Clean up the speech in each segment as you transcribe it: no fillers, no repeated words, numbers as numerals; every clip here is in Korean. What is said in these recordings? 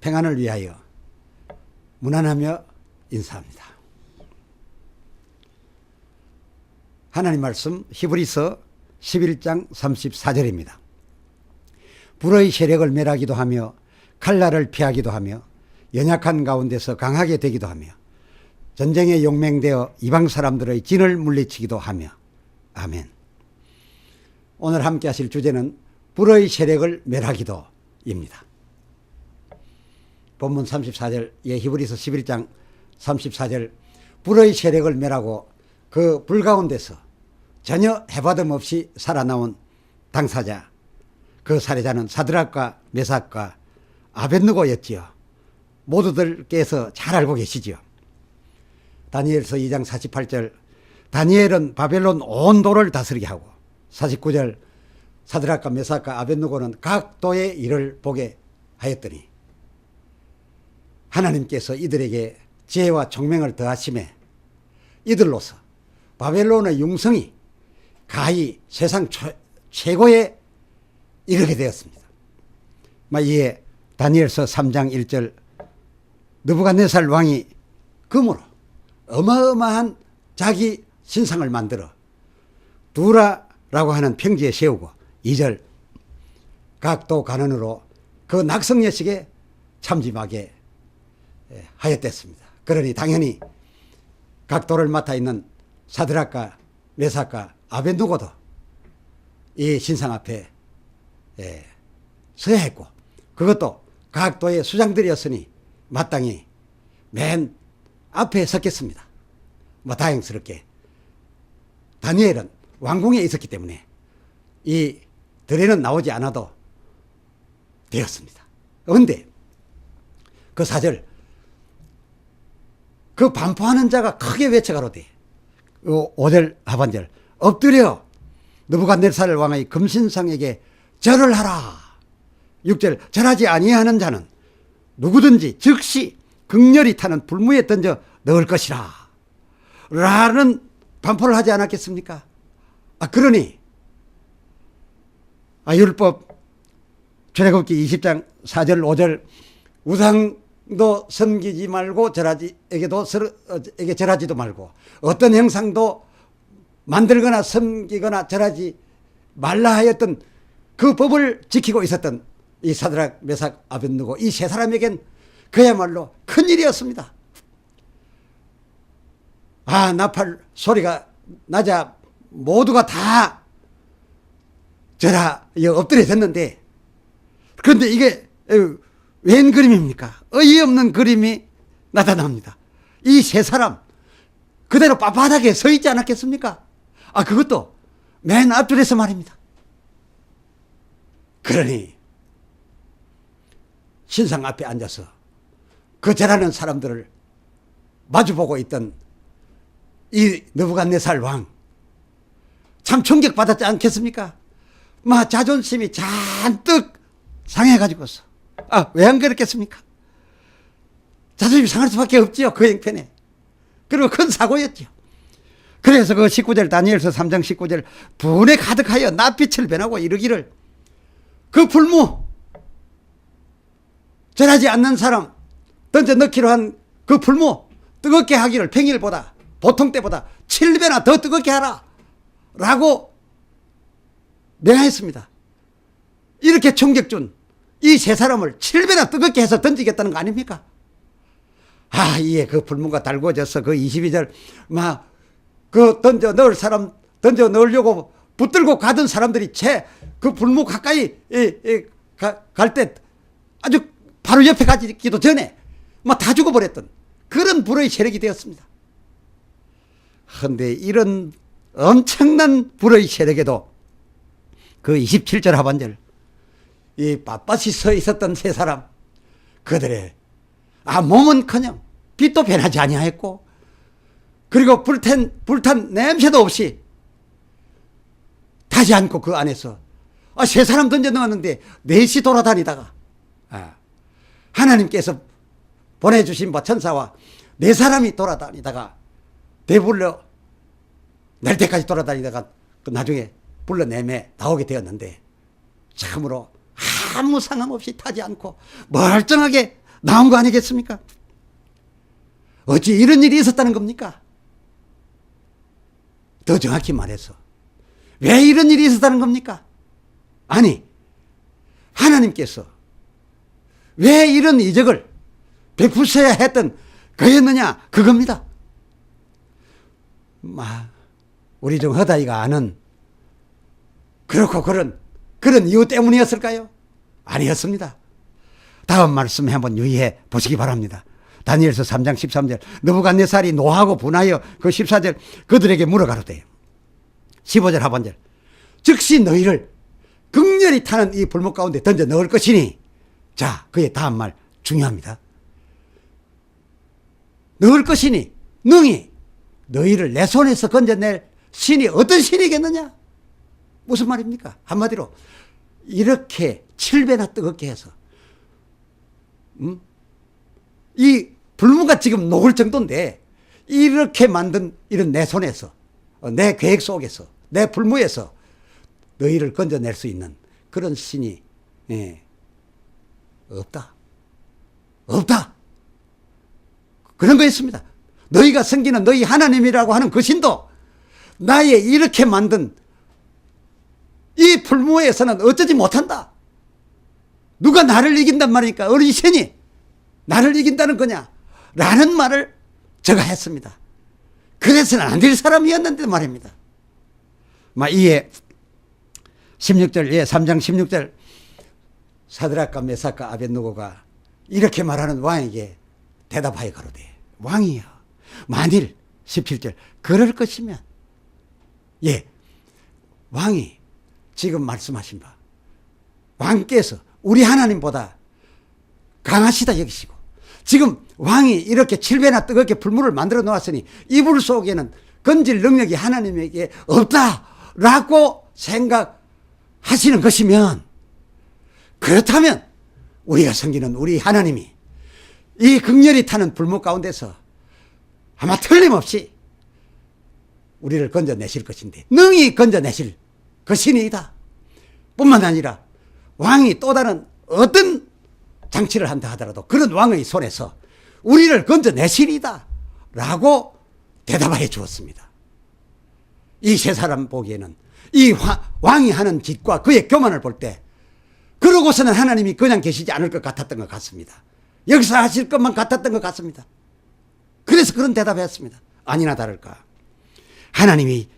평안을 위하여 문안하며 인사합니다. 하나님 말씀 히브리서 11장 34절입니다. 불의 세력을 멸하기도 하며 칼날을 피하기도 하며 연약한 가운데서 강하게 되기도 하며 전쟁에 용맹되어 이방 사람들의 진을 물리치기도 하며. 아멘. 오늘 함께 하실 주제는 불의 세력을 멸하기도입니다. 본문 34절, 히브리서 11장 34절, 불의 세력을 멸하고 그 불 가운데서 전혀 해받음 없이 살아나온 당사자, 그 살해자는 사드락과 메삭과 아벳느고였지요. 모두들께서 잘 알고 계시지요. 다니엘서 2장 48절, 다니엘은 바벨론 온 도를 다스리게 하고, 49절, 사드락과 메삭과 아벳느고는 각 도의 일을 보게 하였더니 하나님께서 이들에게 지혜와 총명을 더하심에 이들로서 바벨론의 융성이 가히 세상 최고에 이르게 되었습니다. 이에 다니엘서 3장 1절, 느부갓네살 왕이 금으로 어마어마한 자기 신상을 만들어 두라라고 하는 평지에 세우고, 2절, 각도 간언으로 그 낙성예식에 참짐하게 하였댔습니다. 그러니 당연히 각도를 맡아 있는 사드락과 메삭과 아벳느고도 이 신상 앞에 서야 했고, 그것도 각도의 수장들이었으니 마땅히 맨 앞에 섰겠습니다. 다행스럽게 다니엘은 왕궁에 있었기 때문에 이 들에는 나오지 않아도 되었습니다. 그런데 그 4절, 그 반포하는 자가 크게 외쳐가로되, 5절 하반절, 엎드려 느부갓네살 왕의 금신상에게 절을 하라. 6절, 절하지 아니하는 자는 누구든지 즉시 극렬히 타는 불무에 던져 넣을 것이라 라는 반포를 하지 않았겠습니까? 그러니 율법 출애굽기 20장 4절 5절, 우상도 섬기지 말고 에게 절하지도 말고 어떤 형상도 만들거나 섬기거나 절하지 말라 하였던 그 법을 지키고 있었던 이 사드락, 메삭, 아벳느고, 이 세 사람에겐 그야말로 큰일이었습니다. 나팔 소리가 나자 모두가 다 엎드려졌는데, 그런데 이게 웬 그림입니까? 어이없는 그림이 나타납니다. 이 세 사람 그대로 빳빳하게 서 있지 않았겠습니까? 그것도 맨 앞줄에서 말입니다. 그러니 신상 앞에 앉아서 그 절하는 사람들을 마주보고 있던 이 느부갓네살 왕, 참 충격받았지 않겠습니까? 자존심이 잔뜩 상해가지고서. 왜 안 그랬겠습니까? 자존심이 상할 수밖에 없지요, 그 형편에. 그리고 큰 사고였죠. 그래서 그 19절, 다니엘서 3장 19절, 분에 가득하여 낯빛을 변하고 이르기를, 그 불무, 절하지 않는 사람 던져 넣기로 한 그 불무 뜨겁게 하기를 평일보다, 보통 때보다 7배나 더 뜨겁게 하라 라고 명하였습니다. 이렇게 총격 준 이 세 사람을 7배나 뜨겁게 해서 던지겠다는 거 아닙니까? 이에 그 불무가 달궈져서 그 22절, 그 던져 넣으려고 붙들고 가던 사람들이 그 불무 가까이 갈 때 아주 바로 옆에 가기도 전에 다 죽어버렸던 그런 불의 세력이 되었습니다. 그런데 이런 엄청난 불의 세력에도 그 27절 하반절, 이 빳빳이 서 있었던 세 사람, 그들의 몸은커녕 빛도 변하지 아니하였고, 그리고 불탄 냄새도 없이 타지 않고 그 안에서 세 사람 던져 넣었는데 넷이 돌아다니다가 하나님께서 보내주신 천사와 네 사람이 돌아다니다가 배불러 낼 때까지 돌아다니다가 나중에 불러내매 나오게 되었는데, 참으로 아무 상함 없이 타지 않고 멀쩡하게 나온 거 아니겠습니까? 어찌 이런 일이 있었다는 겁니까? 더 정확히 말해서 왜 이런 일이 있었다는 겁니까? 아니, 하나님께서 왜 이런 이적을 베푸셔야 했던 거였느냐? 그겁니다. 우리 중 허다이가 아는 그렇고 그런 이유 때문이었을까요? 아니었습니다. 다음 말씀 한번 유의해 보시기 바랍니다. 다니엘서 3장 13절 느부갓네살이 노하고 분하여 그 14절 그들에게 물어가로되 15절 하반절 즉시 너희를 극렬히 타는 이 불목 가운데 던져 넣을 것이니 자 그의 다음 말 중요합니다. 넣을 것이니 능히 너희를 내 손에서 건져낼 신이 어떤 신이겠느냐? 무슨 말입니까? 한마디로 이렇게 7배나 뜨겁게 해서 이 불무가 지금 녹을 정도인데 이렇게 만든 이런 내 손에서 내 계획 속에서 내 불무에서 너희를 건져낼 수 있는 그런 신이 없다. 그런 거였습니다. 너희가 섬기는 너희 하나님이라고 하는 그 신도 나의 이렇게 만든 이 불무에서는 어쩌지 못한다. 누가 나를 이긴단 말이니까 어린 신이 나를 이긴다는 거냐 라는 말을 제가 했습니다. 그래서는 안 될 사람이었는데 말입니다. 이에 16절 3장 16절 사드락과 메삭과 아벳느고가 이렇게 말하는 왕에게 대답하여 가로되 왕이여 만일 17절 그럴 것이면 왕이 지금 말씀하신 바 왕께서 우리 하나님보다 강하시다 여기시고 지금 왕이 이렇게 7배나 뜨겁게 불물을 만들어 놓았으니 이불 속에는 건질 능력이 하나님에게 없다라고 생각하시는 것이면 그렇다면 우리가 섬기는 우리 하나님이 이 극렬히 타는 불목 가운데서 아마 틀림없이 우리를 건져내실 것인데 능히 건져내실 그 신이다. 뿐만 아니라 왕이 또 다른 어떤 장치를 한다 하더라도 그런 왕의 손에서 우리를 건져내시리다 라고 대답해 주었습니다. 이 세 사람 보기에는 이 왕이 하는 짓과 그의 교만을 볼 때 그러고서는 하나님이 그냥 계시지 않을 것 같았던 것 같습니다. 역사하실 것만 같았던 것 같습니다. 그래서 그런 대답을 했습니다. 아니나 다를까 하나님이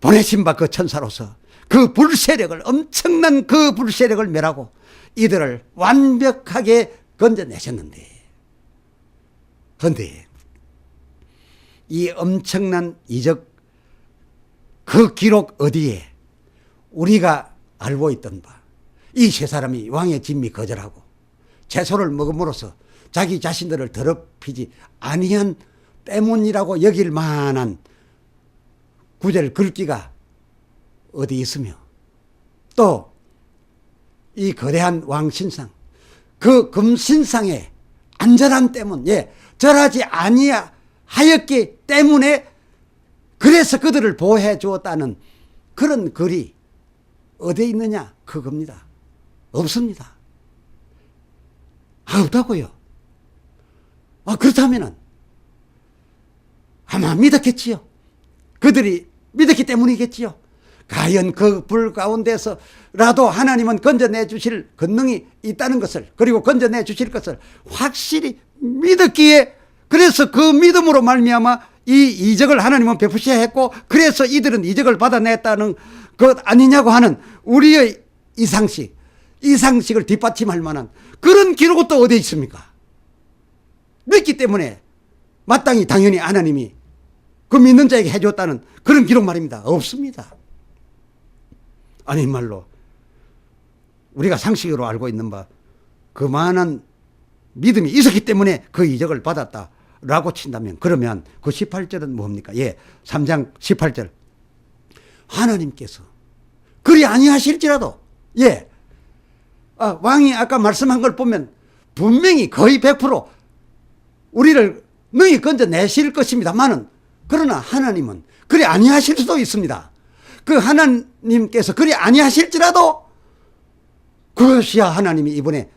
보내신 바 그 천사로서 그 불세력을 엄청난 그 불세력을 멸하고 이들을 완벽하게 건져내셨는데 그런데 이 엄청난 이적 그 기록 어디에 우리가 알고 있던 바 이 세 사람이 왕의 진미 거절하고 채소를 먹음으로써 자기 자신들을 더럽히지 아니한 때문이라고 여길 만한 구절 글귀가 어디 있으며 또 이 거대한 왕신상 그 금신상의 안전함 때문 절하지 아니하였기 때문에 그래서 그들을 보호해 주었다는 그런 글이 어디에 있느냐 그겁니다. 없습니다. 없다고요. 그렇다면 아마 믿었겠지요. 그들이 믿었기 때문이겠지요. 과연 그 불 가운데서라도 하나님은 건져내 주실 권능이 있다는 것을 그리고 건져내 주실 것을 확실히 믿었기에 그래서 그 믿음으로 말미암아 이 이적을 하나님은 베푸셔야 했고 그래서 이들은 이적을 받아냈다는 것 아니냐고 하는 우리의 이상식을 뒷받침할 만한 그런 기록은 또 어디에 있습니까? 믿기 때문에 마땅히 당연히 하나님이 그 믿는 자에게 해줬다는 그런 기록 말입니다. 없습니다. 아니 말로 우리가 상식으로 알고 있는 바 그만한 믿음이 있었기 때문에 그 이적을 받았다라고 친다면 그러면 그 18절은 뭡니까? 3장 18절 하나님께서 그리 아니하실지라도 왕이 아까 말씀한 걸 보면 분명히 거의 100% 우리를 능히 건져내실 것입니다만은 그러나 하나님은 그리 아니하실 수도 있습니다. 그 하나님께서 그리 아니하실지라도 그것이야 하나님이 이번에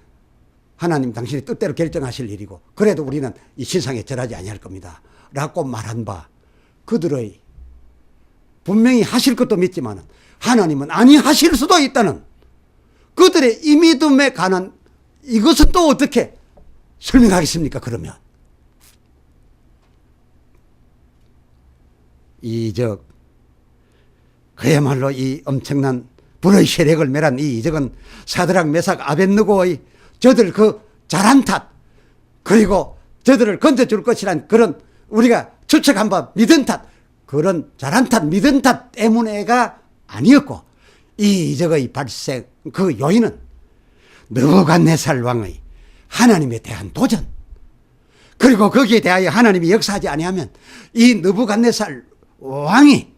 하나님 당신의 뜻대로 결정하실 일이고 그래도 우리는 이 신상에 절하지 아니할 겁니다 라고 말한 바 그들의 분명히 하실 것도 믿지만 하나님은 아니 하실 수도 있다는 그들의 이 믿음에 관한 이것은 또 어떻게 설명하겠습니까? 그러면 이적 그야말로 이 엄청난 불의 세력을 멸한 이 이적은 사드락 메삭 아벳느고의 저들 그 잘한 탓 그리고 저들을 건져줄 것이란 그런 우리가 추측한 바 믿은 탓 그런 잘한 탓 믿은 탓 때문에가 아니었고 이 이적의 발생 그 요인은 느부갓네살 왕의 하나님에 대한 도전 그리고 거기에 대하여 하나님이 역사하지 아니하면 이 느부갓네살 왕이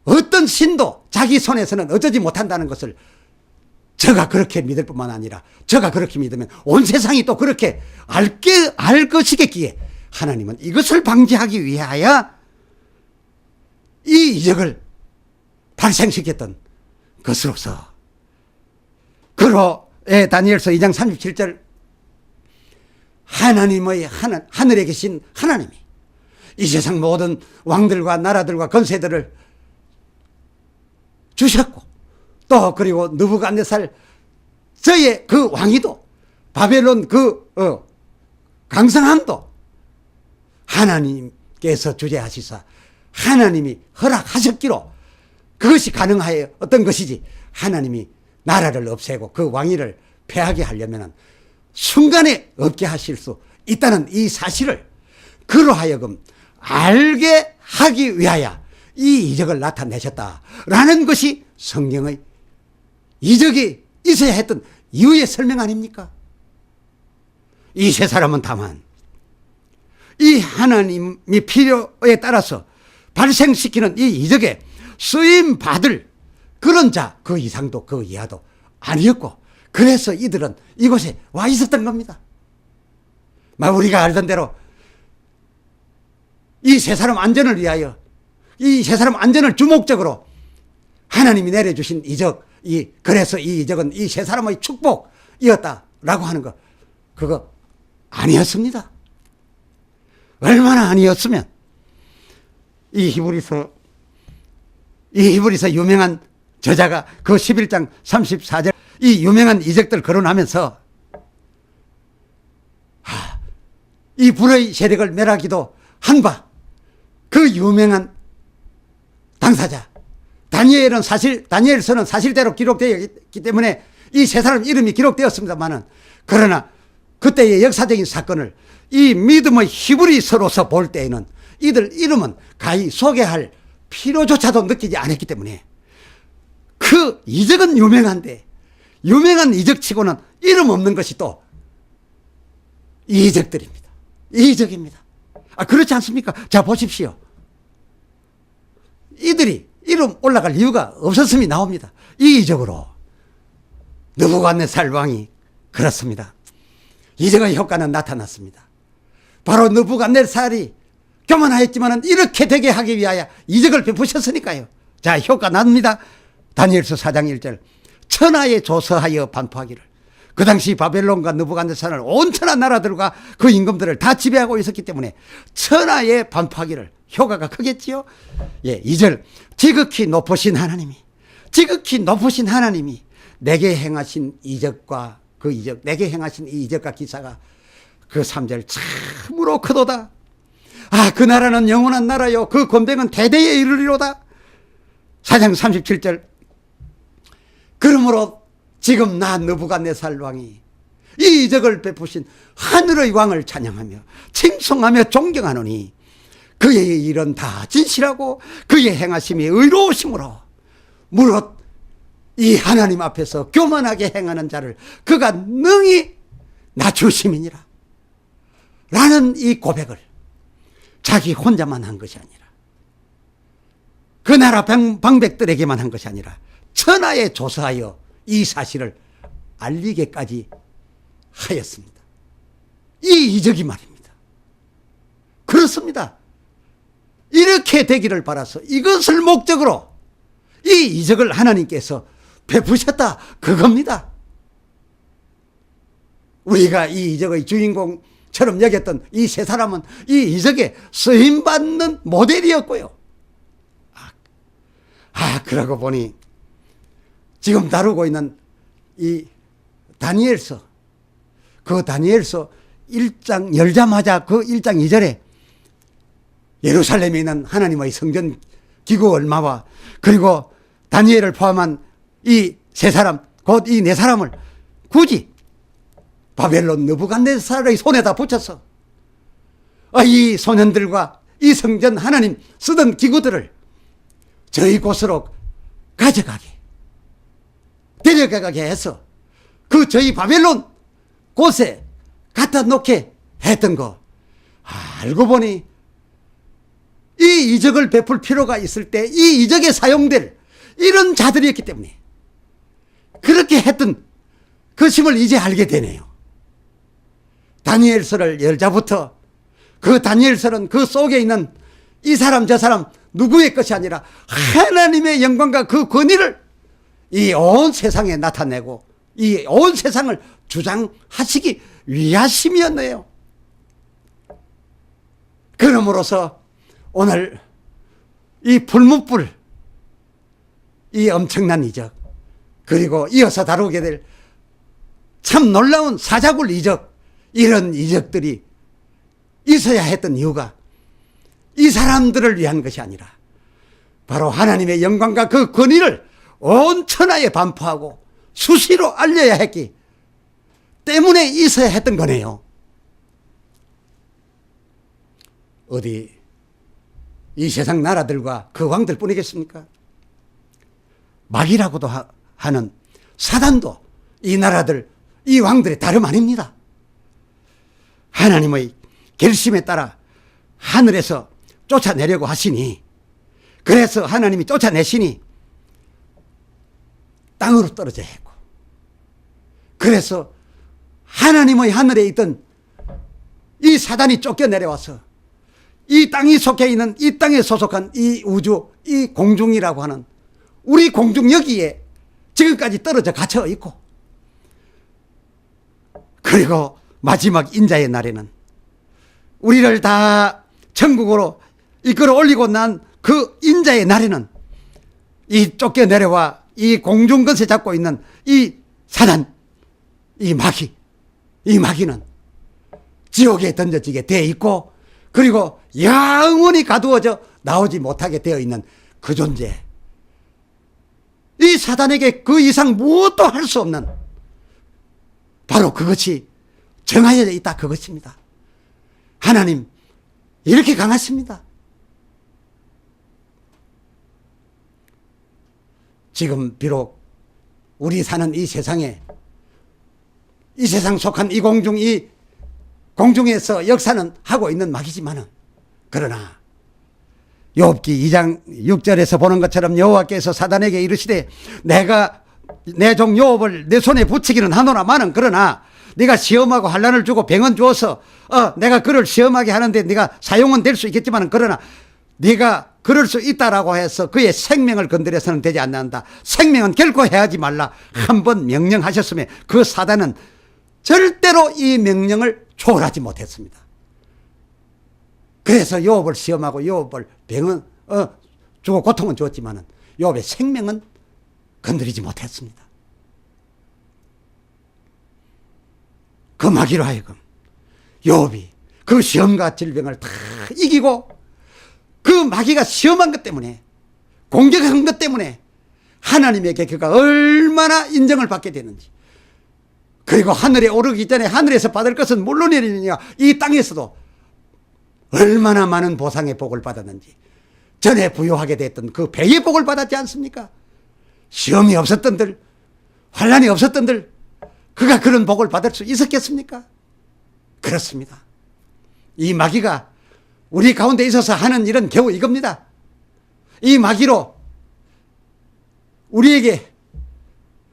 어떤 신도 자기 손에서는 어쩌지 못한다는 것을 저가 그렇게 믿을 뿐만 아니라 저가 그렇게 믿으면 온 세상이 또 그렇게 알 것이겠기에 하나님은 이것을 방지하기 위하여 이 이적을 발생시켰던 것으로서 그로 다니엘서 2장 37절 하나님의 하늘에 계신 하나님이 이 세상 모든 왕들과 나라들과 권세들을 주셨고 또 그리고 느부갓네살 저의 그 왕위도 바벨론 그 강성함도 하나님께서 주재하시사 하나님이 허락하셨기로 그것이 가능하여 어떤 것이지 하나님이 나라를 없애고 그 왕위를 패하게 하려면 순간에 없게 하실 수 있다는 이 사실을 그로 하여금 알게 하기 위하여 이 이적을 나타내셨다라는 것이 성경의 이적이 있어야 했던 이유의 설명 아닙니까? 이 세 사람은 다만 이 하나님이 필요에 따라서 발생시키는 이 이적에 쓰임 받을 그런 자 그 이상도 그 이하도 아니었고 그래서 이들은 이곳에 와 있었던 겁니다. 우리가 알던 대로 이 세 사람 안전을 위하여 이 세 사람 안전을 주목적으로 하나님이 내려주신 이적 그래서 이 이적은 이 세 사람의 축복이었다라고 하는 거 그거 아니었습니다. 얼마나 아니었으면 이 히브리서 유명한 저자가 그 11장 34절 이 유명한 이적들 거론하면서 이 불의 세력을 멸하기도 한 바 그 유명한 당사자 다니엘서는 사실대로 기록되어 있기 때문에 이 세 사람 이름이 기록되었습니다만은 그러나 그때의 역사적인 사건을 이 믿음의 히브리서로서 볼 때에는 이들 이름은 가히 소개할 필요조차도 느끼지 않았기 때문에 그 이적은 유명한데 유명한 이적치고는 이름 없는 것이 또 이적들입니다. 이적입니다. 그렇지 않습니까? 자 보십시오. 이들이 이름 올라갈 이유가 없었음이 나옵니다. 이 이적으로 느부갓네살 왕이 그렇습니다. 이적의 효과는 나타났습니다. 바로 느부갓네살이 교만하였지만 이렇게 되게 하기 위하여 이적을 베푸셨으니까요. 자 효과 납니다. 다니엘서 4장 1절 천하에 조서하여 반포하기를 그 당시 바벨론과 느부갓네살은 온 천하 나라들과 그 임금들을 다 지배하고 있었기 때문에 천하에 반포하기를 효과가 크겠지요. 2절 지극히 높으신 하나님이 내게 행하신 이적과 그 이적 내게 행하신 이 이적과 기사가 그 3절 참으로 크도다. 그 나라는 영원한 나라요 그 권병은 대대에 이르리로다. 4장 37절 그러므로 지금 나 느부갓네살 왕이 이 이적을 베푸신 하늘의 왕을 찬양하며 칭송하며 존경하노니 그의 일은 다 진실하고 그의 행하심이 의로우심으로 무릇 이 하나님 앞에서 교만하게 행하는 자를 그가 능히 낮추심이니라 라는 이 고백을 자기 혼자만 한 것이 아니라 그 나라 방백들에게만 한 것이 아니라 천하에 조사하여 이 사실을 알리게까지 하였습니다. 이 이적이 말입니다. 그렇습니다. 이렇게 되기를 바라서 이것을 목적으로 이 이적을 하나님께서 베푸셨다 그겁니다. 우리가 이 이적의 주인공처럼 여겼던 이 세 사람은 이 이적에 쓰임받는 모델이었고요. 그러고 보니 지금 다루고 있는 이 다니엘서, 그 다니엘서 1장 열자마자 그 1장 2절에 예루살렘에 있는 하나님의 성전 기구 얼마와 그리고 다니엘을 포함한 이 세 사람, 곧 이 네 사람을 굳이 바벨론 느부갓네살의 손에다 붙여서 이 소년들과 이 성전 하나님 쓰던 기구들을 저희 곳으로 가져가게, 데려가게 해서 그 저희 바벨론 곳에 갖다 놓게 했던 거 알고 보니 이 이적을 베풀 필요가 있을 때 이 이적에 사용될 이런 자들이었기 때문에 그렇게 했던 것임을 이제 알게 되네요. 다니엘서를 열자부터 그 다니엘서는 그 속에 있는 이 사람 저 사람 누구의 것이 아니라 하나님의 영광과 그 권위를 이 온 세상에 나타내고 이 온 세상을 주장하시기 위하심이었네요. 그러므로서 오늘 이 불문불, 이 엄청난 이적, 그리고 이어서 다루게 될 참 놀라운 사자굴 이적, 이런 이적들이 있어야 했던 이유가 이 사람들을 위한 것이 아니라 바로 하나님의 영광과 그 권위를 온 천하에 반포하고 수시로 알려야 했기 때문에 있어야 했던 거네요. 어디 이 세상 나라들과 그 왕들 뿐이겠습니까? 마귀라고도 하는 사단도 이 나라들, 이 왕들의 다름 아닙니다. 하나님의 결심에 따라 하늘에서 쫓아내려고 하시니, 그래서 하나님이 쫓아내시니 땅으로 떨어져야 했고, 그래서 하나님의 하늘에 있던 이 사단이 쫓겨내려와서 이 땅이 속해 있는 이 땅에 소속한 이 우주, 이 공중이라고 하는 우리 공중 여기에 지금까지 떨어져 갇혀 있고, 그리고 마지막 인자의 날에는 우리를 다 천국으로 이끌어 올리고 난 그 인자의 날에는 이 쫓겨내려와 이 공중 것에 잡고 있는 이 사단, 이 마귀는 지옥에 던져지게 되어 있고, 그리고 영원히 가두어져 나오지 못하게 되어 있는 그 존재, 이 사단에게 그 이상 무엇도 할 수 없는 바로 그것이 정하여져 있다, 그것입니다. 하나님 이렇게 강하십니다. 지금 비록 우리 사는 이 세상에, 이 세상 속한 이 공중에서 역사는 하고 있는 마귀지만은, 그러나 욥기 2장 6절에서 보는 것처럼 여호와께서 사단에게 이르시되 내가 내 종 욥을 내 손에 붙이기는 하노라마는, 그러나 네가 시험하고 환난을 주고 병은 주어서 내가 그를 시험하게 하는데 네가 사용은 될 수 있겠지만, 그러나 네가 그럴 수 있다라고 해서 그의 생명을 건드려서는 되지 않는다. 생명은 결코 해하지 말라. 한번 명령하셨으면 그 사단은 절대로 이 명령을 초월하지 못했습니다. 그래서 욥을 시험하고 욥을 병은 주고 고통은 주었지만은 욥의 생명은 건드리지 못했습니다. 그 마귀로 하여금 욥이 그 시험과 질병을 다 이기고, 그 마귀가 시험한 것 때문에, 공격한 것 때문에 하나님에게 그가 얼마나 인정을 받게 되는지, 그리고 하늘에 오르기 전에 하늘에서 받을 것은 물론이니와 이 땅에서도 얼마나 많은 보상의 복을 받았는지, 전에 부여하게 됐던 그 배의 복을 받았지 않습니까? 시험이 없었던들, 환난이 없었던들 그가 그런 복을 받을 수 있었겠습니까? 그렇습니다. 이 마귀가 우리 가운데 있어서 하는 일은 겨우 이겁니다. 이 마귀로 우리에게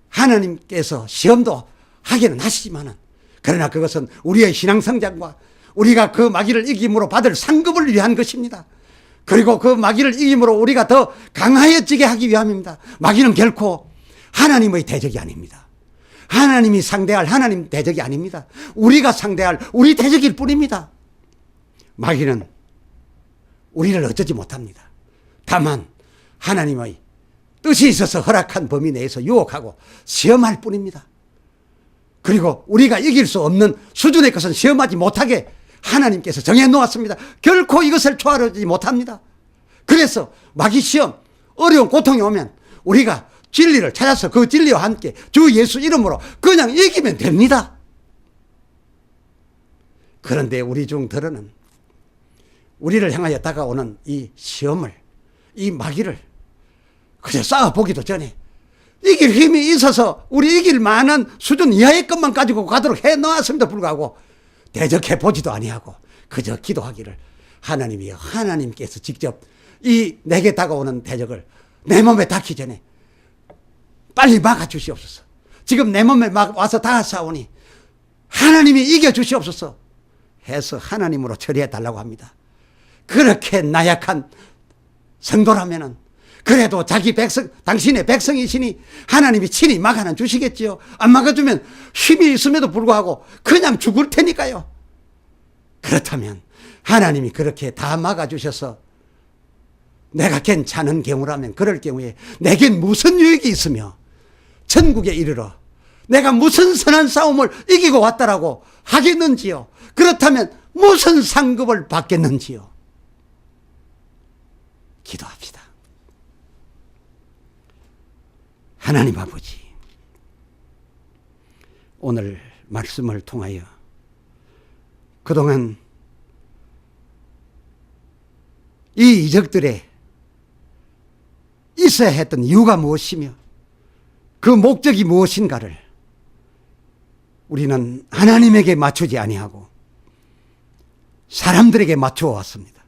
하나님께서 시험도 하기는 하시지만은, 그러나 그것은 우리의 신앙 성장과 우리가 그 마귀를 이김으로 받을 상급을 위한 것입니다. 그리고 그 마귀를 이김으로 우리가 더 강하여지게 하기 위함입니다. 마귀는 결코 하나님의 대적이 아닙니다. 하나님이 상대할 하나님 대적이 아닙니다. 우리가 상대할 우리 대적일 뿐입니다. 마귀는 우리를 어쩌지 못합니다. 다만 하나님의 뜻이 있어서 허락한 범위 내에서 유혹하고 시험할 뿐입니다. 그리고 우리가 이길 수 없는 수준의 것은 시험하지 못하게 하나님께서 정해놓았습니다. 결코 이것을 초월하지 못합니다. 그래서 마귀 시험, 어려운 고통이 오면 우리가 진리를 찾아서 그 진리와 함께 주 예수 이름으로 그냥 이기면 됩니다. 그런데 우리 중 들어는 우리를 향하여 다가오는 이 시험을, 이 마귀를 그저 싸워보기도 전에 이길 힘이 있어서 우리 이길 만한 수준 이하의 것만 가지고 가도록 해놓았음에도 불구하고 대적해보지도 아니하고 그저 기도하기를 하나님이여, 하나님께서 직접 이 내게 다가오는 대적을 내 몸에 닿기 전에 빨리 막아주시옵소서. 지금 내 몸에 막 와서 닿아싸우니 하나님이 이겨주시옵소서 해서 하나님으로 처리해달라고 합니다. 그렇게 나약한 성도라면은 그래도 자기 백성, 당신의 백성이시니 하나님이 친히 막아는 주시겠지요. 안 막아주면 힘이 있음에도 불구하고 그냥 죽을 테니까요. 그렇다면 하나님이 그렇게 다 막아주셔서 내가 괜찮은 경우라면 그럴 경우에 내겐 무슨 유익이 있으며 천국에 이르러 내가 무슨 선한 싸움을 이기고 왔다라고 하겠는지요. 그렇다면 무슨 상급을 받겠는지요. 기도합시다. 하나님 아버지, 오늘 말씀을 통하여 그동안 이 이적들에 있어야 했던 이유가 무엇이며 그 목적이 무엇인가를 우리는 하나님에게 맞추지 아니하고 사람들에게 맞추어 왔습니다.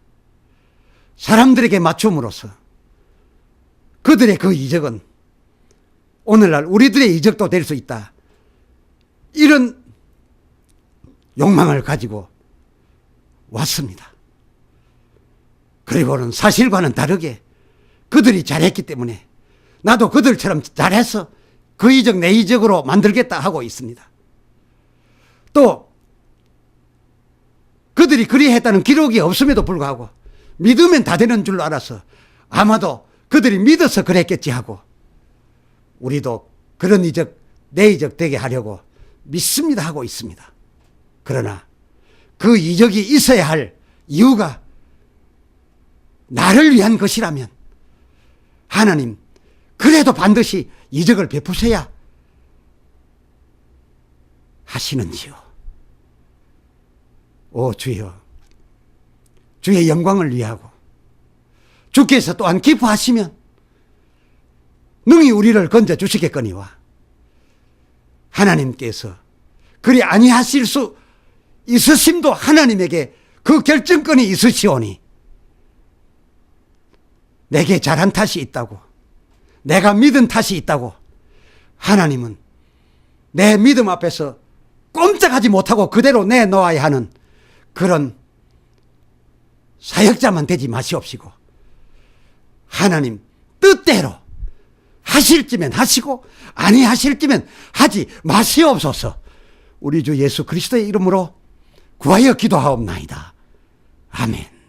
사람들에게 맞춤으로써 그들의 그 이적은 오늘날 우리들의 이적도 될 수 있다. 이런 욕망을 가지고 왔습니다. 그리고는 사실과는 다르게 그들이 잘했기 때문에 나도 그들처럼 잘해서 그 이적 내 이적으로 만들겠다 하고 있습니다. 또 그들이 그리했다는 기록이 없음에도 불구하고 믿으면 다 되는 줄로 알아서 아마도 그들이 믿어서 그랬겠지 하고 우리도 그런 이적, 내 이적 되게 하려고 믿습니다 하고 있습니다. 그러나 그 이적이 있어야 할 이유가 나를 위한 것이라면 하나님 그래도 반드시 이적을 베푸셔야 하시는지요. 오 주여, 주의 영광을 위하고 주께서 또한 기뻐하시면 능히 우리를 건져주시겠거니와 하나님께서 그리 아니하실 수 있으심도 하나님에게 그 결정권이 있으시오니 내게 잘한 탓이 있다고, 내가 믿은 탓이 있다고 하나님은 내 믿음 앞에서 꼼짝하지 못하고 그대로 내놓아야 하는 그런 사역자만 되지 마시옵시고 하나님 뜻대로 하실 쯤엔 하시고 아니하실 쯤엔 하지 마시옵소서. 우리 주 예수 그리스도의 이름으로 구하여 기도하옵나이다. 아멘.